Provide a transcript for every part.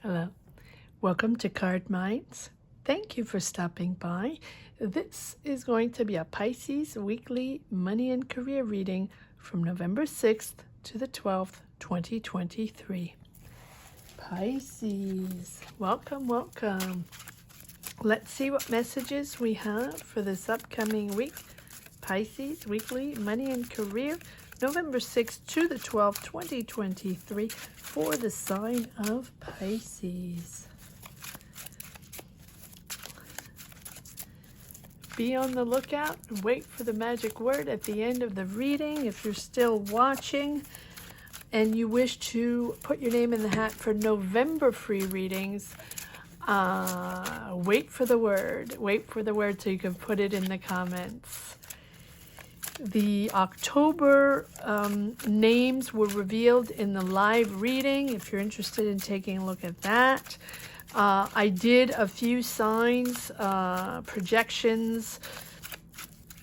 Hello. Welcome to Card Minds. Thank you for stopping by. This is going to be a Pisces weekly money and career reading from November 6th to the 12th, 2023. Pisces, welcome, welcome. Let's see what messages we have for this upcoming week. Pisces weekly money and career, November 6th to the 12th, 2023, for the sign of Pisces. Be on the lookout and wait for the magic word at the end of the reading. If you're still watching and you wish to put your name in the hat for November free readings, wait for the word. Wait for the word so you can put it in the comments. The October names were revealed in the live reading, if you're interested in taking a look at that. I did a few signs, projections,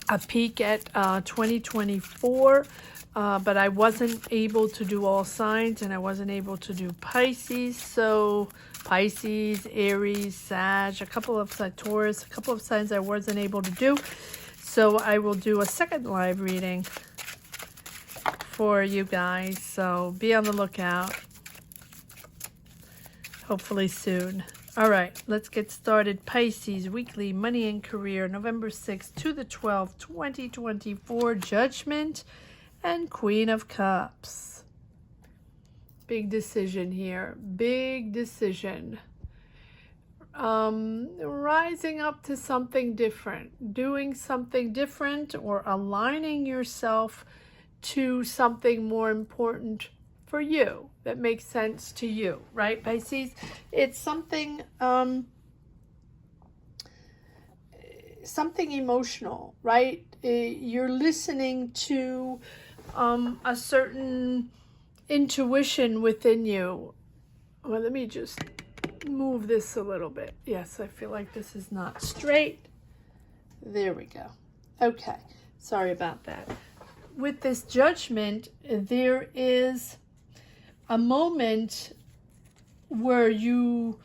a peek at 2024, but I wasn't able to do all signs, and I wasn't able to do Pisces. So Pisces, Aries, Sag, a couple of Taurus, a couple of signs I wasn't able to do. So I will do a second live reading for you guys. So be on the lookout. Hopefully soon. All right, let's get started. Pisces weekly money and career, November 6th to the 12th, 2024. Judgment and Queen of Cups. Big decision here. Big decision. Rising up to something different, doing something different, or aligning yourself to something more important for you that makes sense to you, right, Pisces? It's something something emotional, right? You're listening to a certain intuition within you. Well, let me just move this a little bit. Yes, I feel like this is not straight. There we go. Okay, sorry about that. With this judgment, there is a moment where you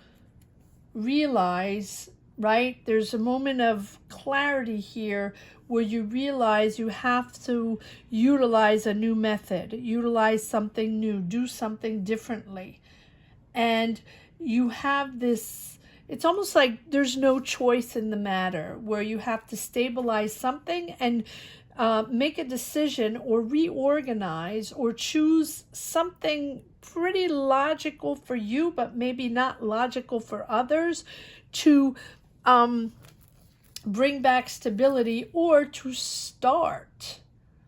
realize, right? There's a moment of clarity here where you realize you have to utilize a new method, utilize something new, do something differently. And you have this, it's almost like there's no choice in the matter, where you have to stabilize something and make a decision or reorganize or choose something pretty logical for you, but maybe not logical for others, to bring back stability or to start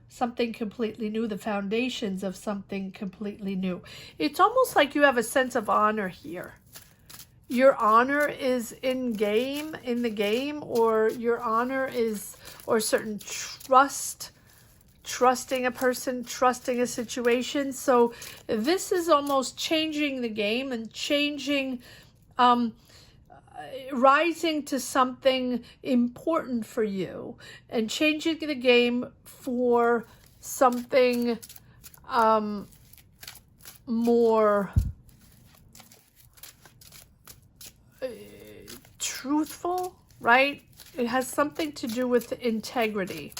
something completely new, the foundations of something completely new. It's almost like you have a sense of honor here. Your honor is in the game, or your honor is, or certain trusting a person, trusting a situation. So this is almost changing the game and changing, rising to something important for you and changing the game for something more truthful, right? It has something to do with integrity.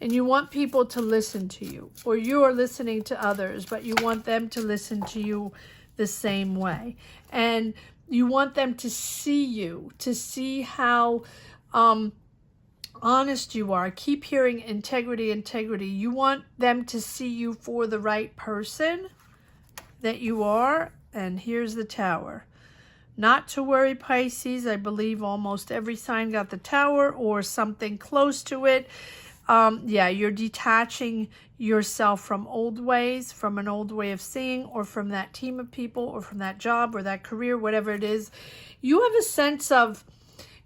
And you want people to listen to you, or you are listening to others, but you want them to listen to you the same way. And you want them to see you, to see how honest you are. Keep hearing integrity, integrity. You want them to see you for the right person that you are. And here's the Tower. Not to worry, Pisces. I believe almost every sign got the Tower or something close to it. Yeah, you're detaching yourself from old ways, from an old way of seeing, or from that team of people, or from that job, or that career, whatever it is. You have a sense of,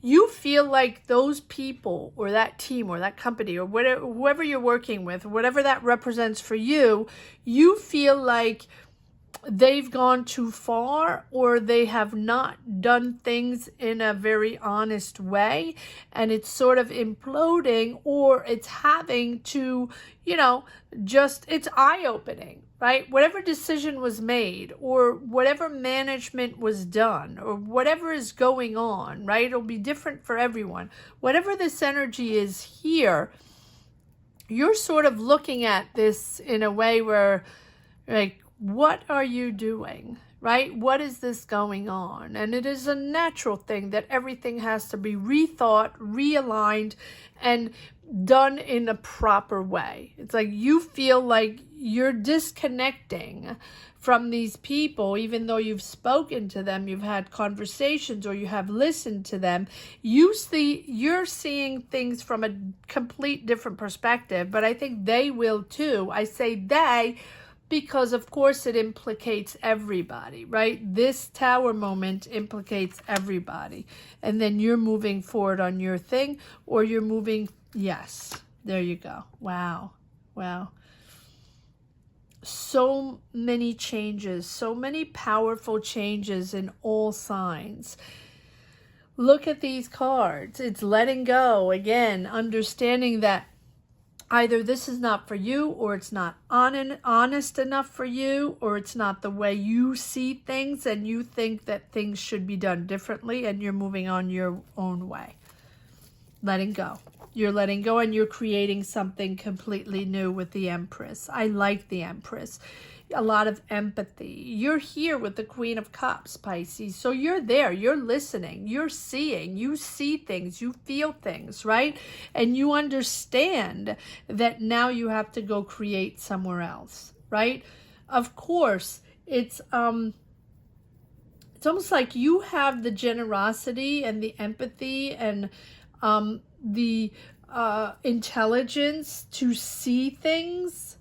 you feel like those people, or that team, or that company, or whatever, whoever you're working with, whatever that represents for you, you feel like they've gone too far, or they have not done things in a very honest way, and it's sort of imploding, or it's having to, you know, just, it's eye-opening, right? Whatever decision was made, or whatever management was done, or whatever is going on, right? It'll be different for everyone. Whatever this energy is here, you're sort of looking at this in a way where, like, what are you doing, right? What is this going on? And it is a natural thing that everything has to be rethought, realigned, and done in a proper way. It's like you feel like you're disconnecting from these people, even though you've spoken to them, you've had conversations, or you have listened to them. You're seeing things from a complete different perspective, but I think they will too. I say they because, of course, it implicates everybody, right? This tower moment implicates everybody. And then you're moving forward on your thing, or you're moving, yes, there you go. Wow, wow. So many changes, so many powerful changes in all signs. Look at these cards. It's letting go. Again, understanding that either this is not for you, or it's not honest enough for you, or it's not the way you see things, and you think that things should be done differently, and you're moving on your own way. Letting go. You're letting go, and you're creating something completely new with the Empress. I like the Empress. A lot of empathy. You're here with the Queen of Cups, Pisces. So you're there, you're listening, you're seeing, you see things, you feel things, right? And you understand that now you have to go create somewhere else, right? Of course, it's almost like you have the generosity and the empathy and the intelligence to see things.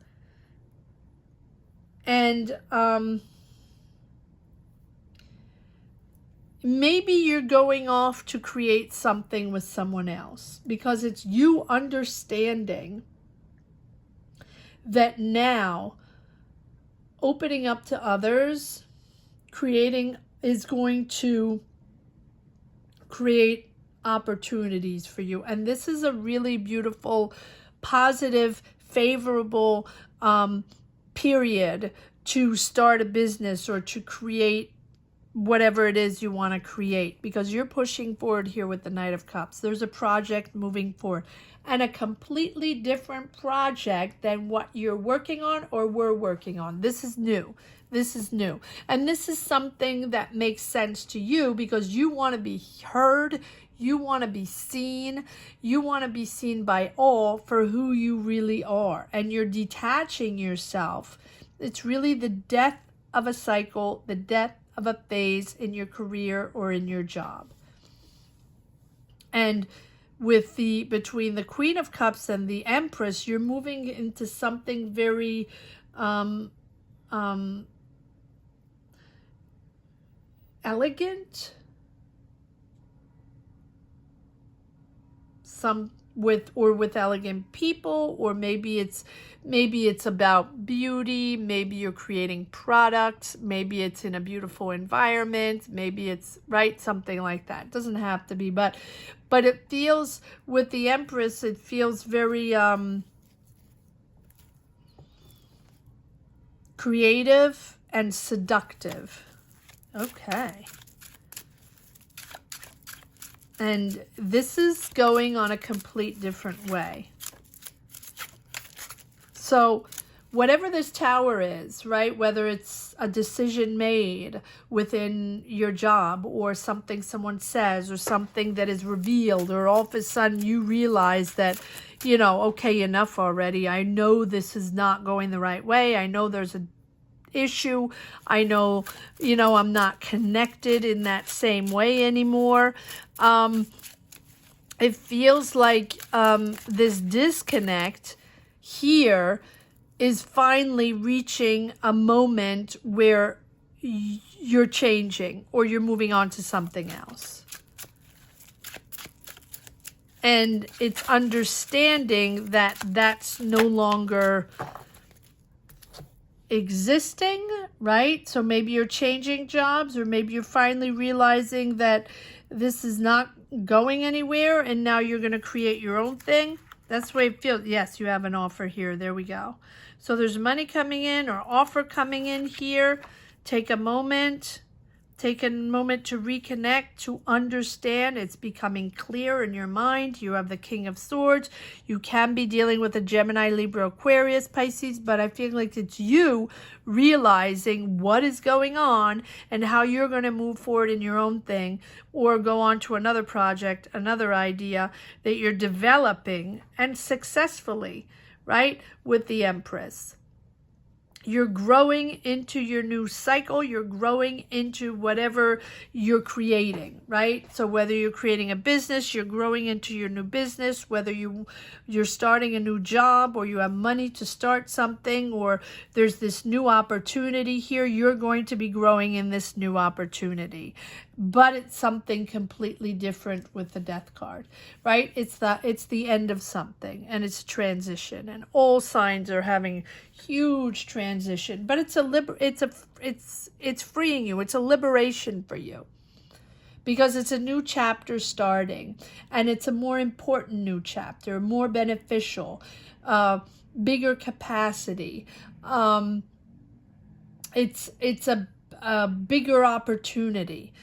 And maybe you're going off to create something with someone else, because it's you understanding that now opening up to others, creating, is going to create opportunities for you. And this is a really beautiful, positive, favorable period to start a business or to create whatever it is you want to create, because you're pushing forward here with the Knight of Cups. There's a project moving forward, and a completely different project than what you're working on or we're working on. This is new. This is new. And this is something that makes sense to you because you want to be heard. You want to be seen. You want to be seen by all for who you really are. And you're detaching yourself. It's really the death of a cycle, the death of a phase in your career or in your job. And with between the Queen of Cups and the Empress, you're moving into something very elegant, with elegant people, or maybe it's about beauty, maybe you're creating products, maybe it's in a beautiful environment, maybe it's, right, something like that. It doesn't have to be, but it feels, with the Empress, it feels very creative and seductive. Okay. And this is going on a complete different way. So whatever this tower is, right, whether it's a decision made within your job, or something someone says, or something that is revealed, or all of a sudden you realize that, you know, okay, enough already. I know this is not going the right way. I know there's an issue. I know, you know, I'm not connected in that same way anymore. It feels like this disconnect here is finally reaching a moment where you're changing, or you're moving on to something else. And it's understanding that that's no longer existing, right? So maybe you're changing jobs, or maybe you're finally realizing that this is not going anywhere, and now you're going to create your own thing. That's the way it feels. Yes, you have an offer here. There we go. So there's money coming in or offer coming in here. Take a moment. Take a moment to reconnect, to understand. It's becoming clear in your mind. You have the King of Swords. You can be dealing with a Gemini, Libra, Aquarius, Pisces, but I feel like it's you realizing what is going on and how you're going to move forward in your own thing or go on to another project, another idea that you're developing and successfully, right, with the Empress. You're growing into your new cycle. You're growing into whatever you're creating, right? So whether you're creating a business, you're growing into your new business, whether you're starting a new job or you have money to start something or there's this new opportunity here, you're going to be growing in this new opportunity. But it's something completely different with the Death card, right? It's the end of something and it's a transition, and all signs are having huge transition, but it's freeing you. It's a liberation for you because it's a new chapter starting, and it's a more important new chapter, more beneficial, bigger capacity. It's a bigger opportunity.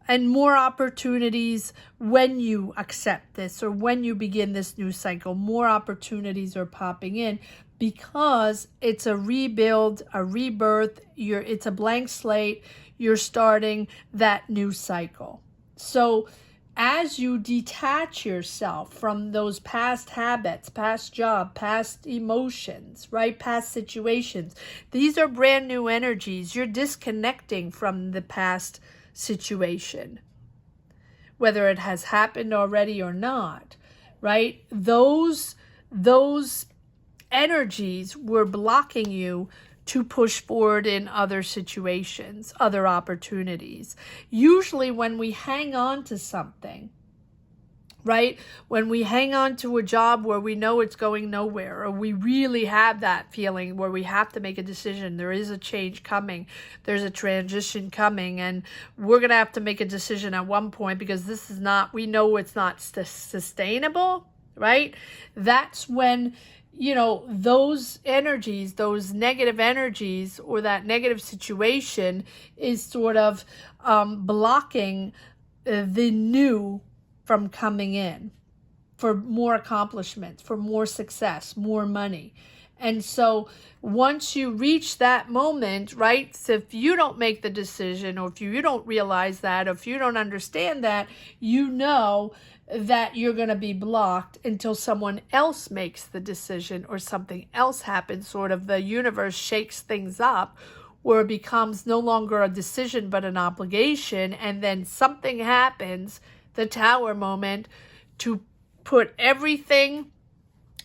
And more opportunities when you accept this or when you begin this new cycle. More opportunities are popping in because it's a rebuild, a rebirth. It's a blank slate. You're starting that new cycle. So as you detach yourself from those past habits, past job, past emotions, right, past situations, these are brand new energies. You're disconnecting from the past situation, whether it has happened already or not, right? Those energies were blocking you to push forward in other situations, other opportunities. Usually when we hang on to something, right? When we hang on to a job where we know it's going nowhere, or we really have that feeling where we have to make a decision, there is a change coming, there's a transition coming, and we're going to have to make a decision at one point because this is not, we know it's not sustainable, right? That's when, you know, those energies, those negative energies or that negative situation is sort of blocking the new from coming in for more accomplishments, for more success, more money. And so once you reach that moment, right, so if you don't make the decision, or if you don't realize that, or if you don't understand that, you know that you're going to be blocked until someone else makes the decision or something else happens. Sort of the universe shakes things up where it becomes no longer a decision but an obligation, and then something happens, the Tower moment, to put everything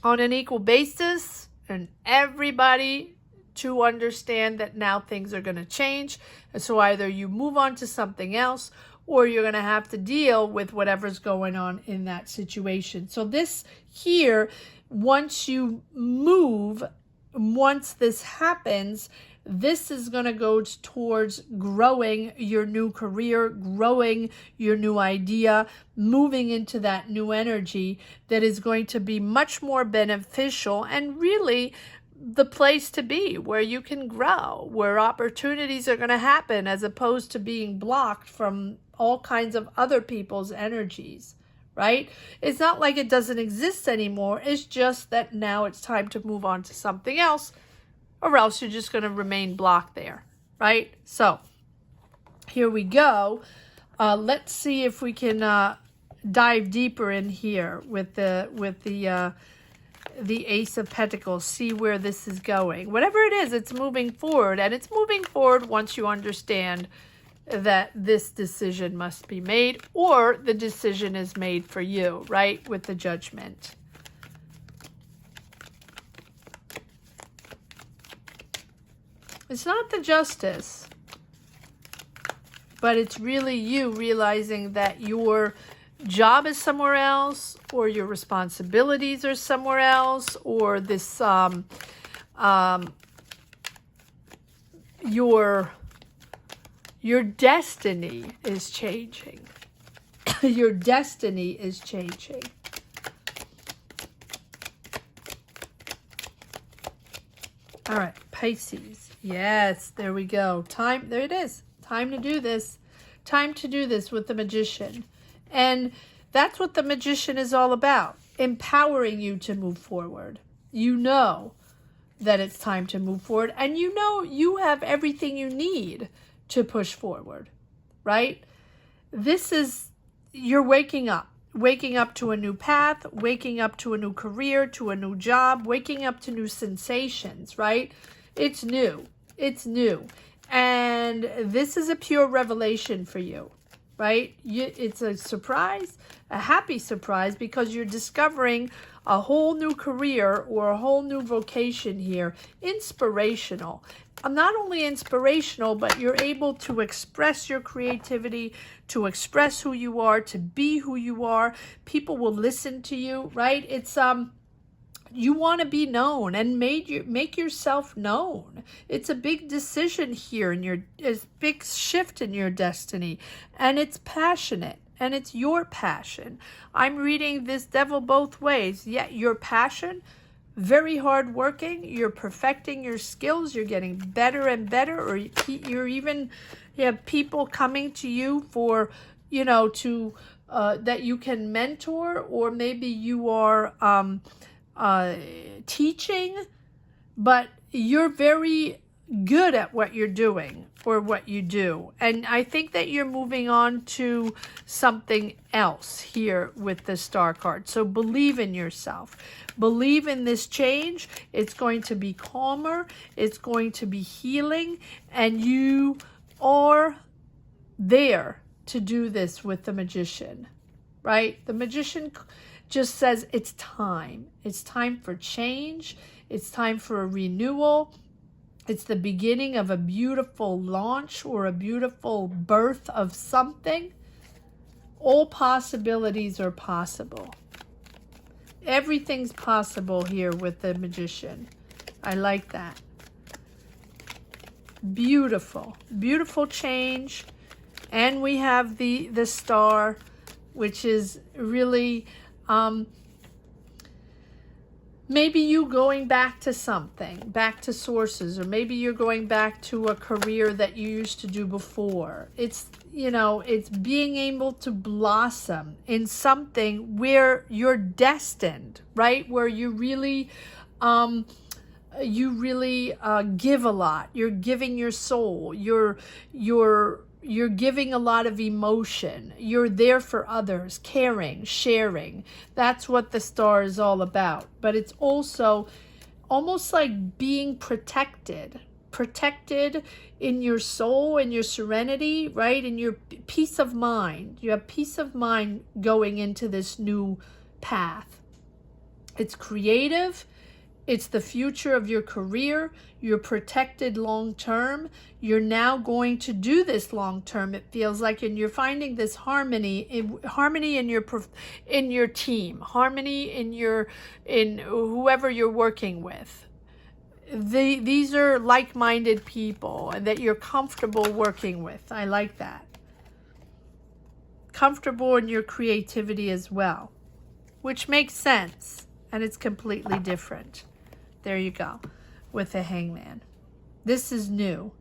on an equal basis and everybody to understand that now things are going to change. And so either you move on to something else or you're going to have to deal with whatever's going on in that situation. So this here, once you move, once this happens, this is going to go towards growing your new career, growing your new idea, moving into that new energy that is going to be much more beneficial and really the place to be, where you can grow, where opportunities are going to happen as opposed to being blocked from all kinds of other people's energies, right? It's not like it doesn't exist anymore. It's just that now it's time to move on to something else, or else you're just going to remain blocked there, right? So here we go. Let's see if we can dive deeper in here with the Ace of Pentacles. See where this is going. Whatever it is, it's moving forward, and it's moving forward once you understand that this decision must be made, or the decision is made for you, right? With the Judgment. It's not the Justice, but it's really you realizing that your job is somewhere else, or your responsibilities are somewhere else, or this your destiny is changing. Your destiny is changing. All right, Pisces. Yes, there we go. Time, there it is. Time to do this. Time to do this with the Magician. And that's what the Magician is all about. Empowering you to move forward. You know that it's time to move forward. And you know you have everything you need to push forward. Right? This is, you're waking up. Waking up to a new path, waking up to a new career, to a new job, waking up to new sensations, right? It's new. It's new. And this is a pure revelation for you, right? It's a surprise, a happy surprise, because you're discovering a whole new career or a whole new vocation here. Inspirational. Not only inspirational, but you're able to express your creativity, to express who you are, to be who you are. People will listen to you, right? It's you want to be known and make yourself known. It's a big decision here it's a big shift in your destiny, and it's passionate. And it's your passion. I'm reading this devil both ways. Yeah, your passion, very hardworking. You're perfecting your skills. You're getting better and better. Or you have people coming to you for, that you can mentor. Or maybe you are teaching, but you're very good at what you're doing or what you do. And I think that you're moving on to something else here with the star card. So believe in yourself. Believe in this change. It's going to be calmer. It's going to be healing. And you are there to do this with the Magician, right? The Magician just says it's time. It's time for change. It's time for a renewal. It's the beginning of a beautiful launch or a beautiful birth of something. All possibilities are possible. Everything's possible here with the Magician. I like that. Beautiful. Beautiful change. And we have the star, which is really maybe you going back to something, back to sources, or maybe you're going back to a career that you used to do before. It's, it's being able to blossom in something where you're destined, right? Where you really give a lot. You're giving your soul. You're giving a lot of emotion. You're there for others, caring, sharing. That's what the star is all about. But it's also almost like being protected. Protected in your soul, in your serenity, right? In your peace of mind. You have peace of mind going into this new path. It's creative. It's the future of your career. You're protected long term. You're now going to do this long term, it feels like, and you're finding this harmony in your team, harmony in whoever you're working with. These are like-minded people and that you're comfortable working with. I like that. Comfortable in your creativity as well, which makes sense, and it's completely different. There you go, with the Hangman. This is new.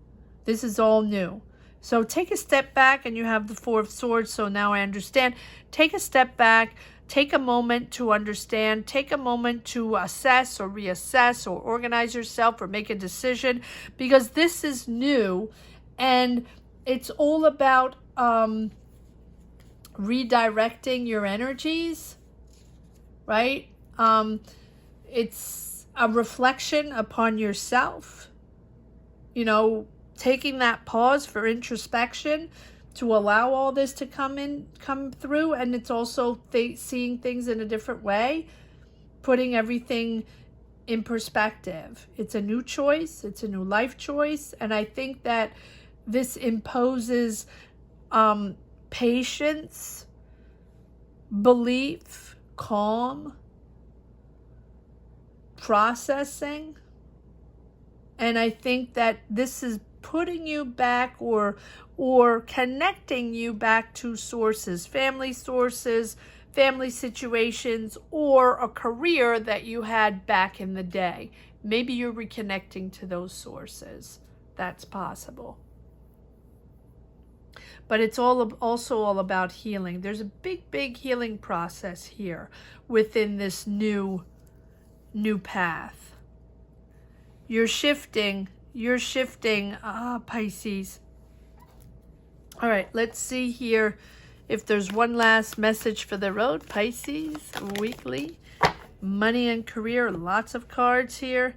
This is all new. So take a step back, and you have the Four of Swords, so now I understand. Take a step back. Take a moment to understand. Take a moment to assess or reassess or organize yourself or make a decision, because this is new, and it's all about redirecting your energies, right? It's a reflection upon yourself, taking that pause for introspection to allow all this to come through. And it's also seeing things in a different way, putting everything in perspective. It's a new choice. It's a new life choice. And I think that this imposes patience, belief, calm, processing. And I think that this is putting you back or connecting you back to sources, family situations, or a career that you had back in the day. Maybe you're reconnecting to those sources. That's possible. But it's also all about healing. There's a big healing process here within this new path. You're shifting, Pisces. All right, let's see here if there's one last message for the road, Pisces, weekly. Money and career, lots of cards here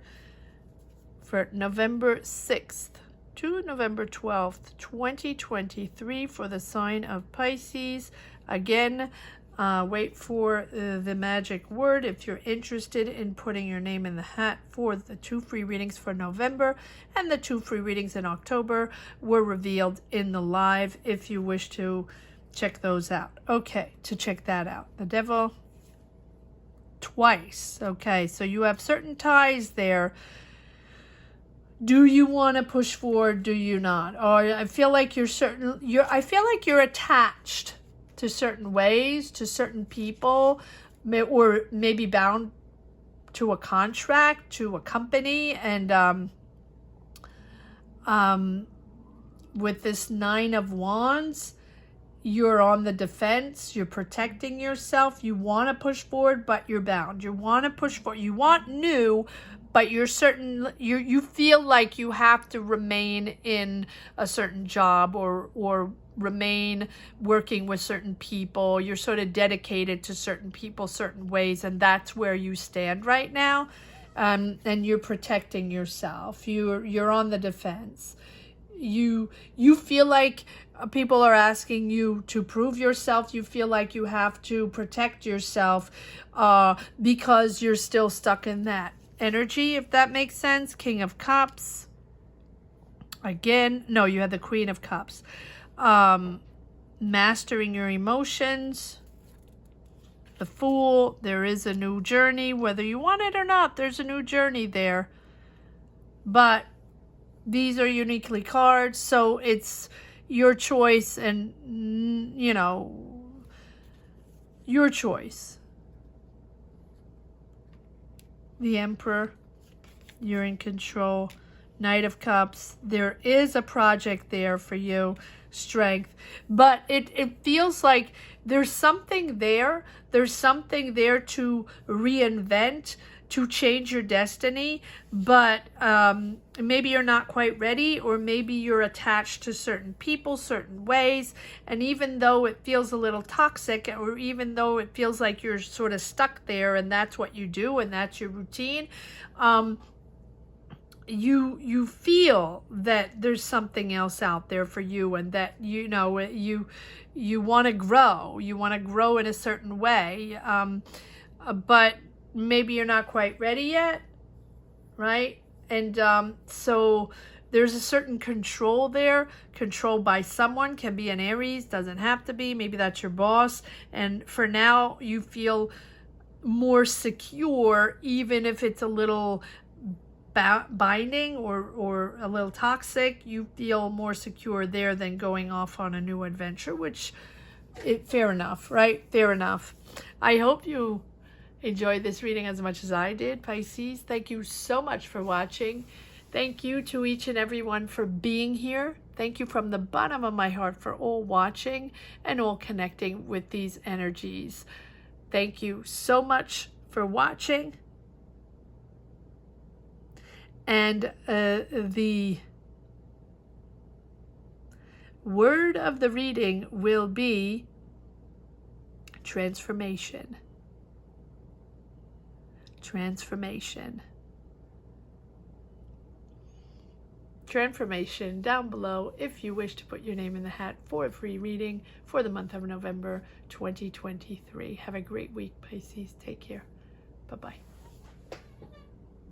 for November 6th to November 12th, 2023 for the sign of Pisces. Again, wait for the magic word if you're interested in putting your name in the hat for the 2 free readings for November, and the 2 free readings in October were revealed in the live if you wish to check those out. Okay, to check that out. The devil twice. Okay, so you have certain ties there. Do you want to push forward? Do you not? Or I feel like I feel like you're attached to certain ways, to certain people, or maybe bound to a contract, to a company. And with this 9 of Wands, you're on the defense, you're protecting yourself, you want to push forward, but you're bound. You want to push forward, you want new, but you're certain, you feel like you have to remain in a certain job or remain working with certain people. You're sort of dedicated to certain people, certain ways, and that's where you stand right now. And you're protecting yourself. You're on the defense. You feel like people are asking you to prove yourself. You feel like you have to protect yourself because you're still stuck in that energy, if that makes sense. King of Cups. Again, no, you had the Queen of Cups. Mastering your emotions. The Fool. There is a new journey, whether you want it or not. There's a new journey there. But these are uniquely cards, so it's your choice, and you know, your choice. The Emperor, you're in control. Knight of Cups, there is a project there for you. Strength, but it feels like there's something there. There's something there to reinvent, to change your destiny, but maybe you're not quite ready, or maybe you're attached to certain people, certain ways, and even though it feels a little toxic, or even though it feels like you're sort of stuck there and that's what you do and that's your routine, you feel that there's something else out there for you, and that you want to grow in a certain way, but maybe you're not quite ready yet, right? And so there's a certain control there. Control by someone, can be an Aries, doesn't have to be. Maybe that's your boss. And for now, you feel more secure, even if it's a little binding or a little toxic. You feel more secure there than going off on a new adventure, which, fair enough, right? Fair enough. I hope you enjoyed this reading as much as I did, Pisces. Thank you so much for watching. Thank you to each and everyone for being here. Thank you from the bottom of my heart for all watching and all connecting with these energies. Thank you so much for watching. And the word of the reading will be transformation. Transformation. Transformation down below if you wish to put your name in the hat for a free reading for the month of November 2023. Have a great week, Pisces. Take care. Bye-bye.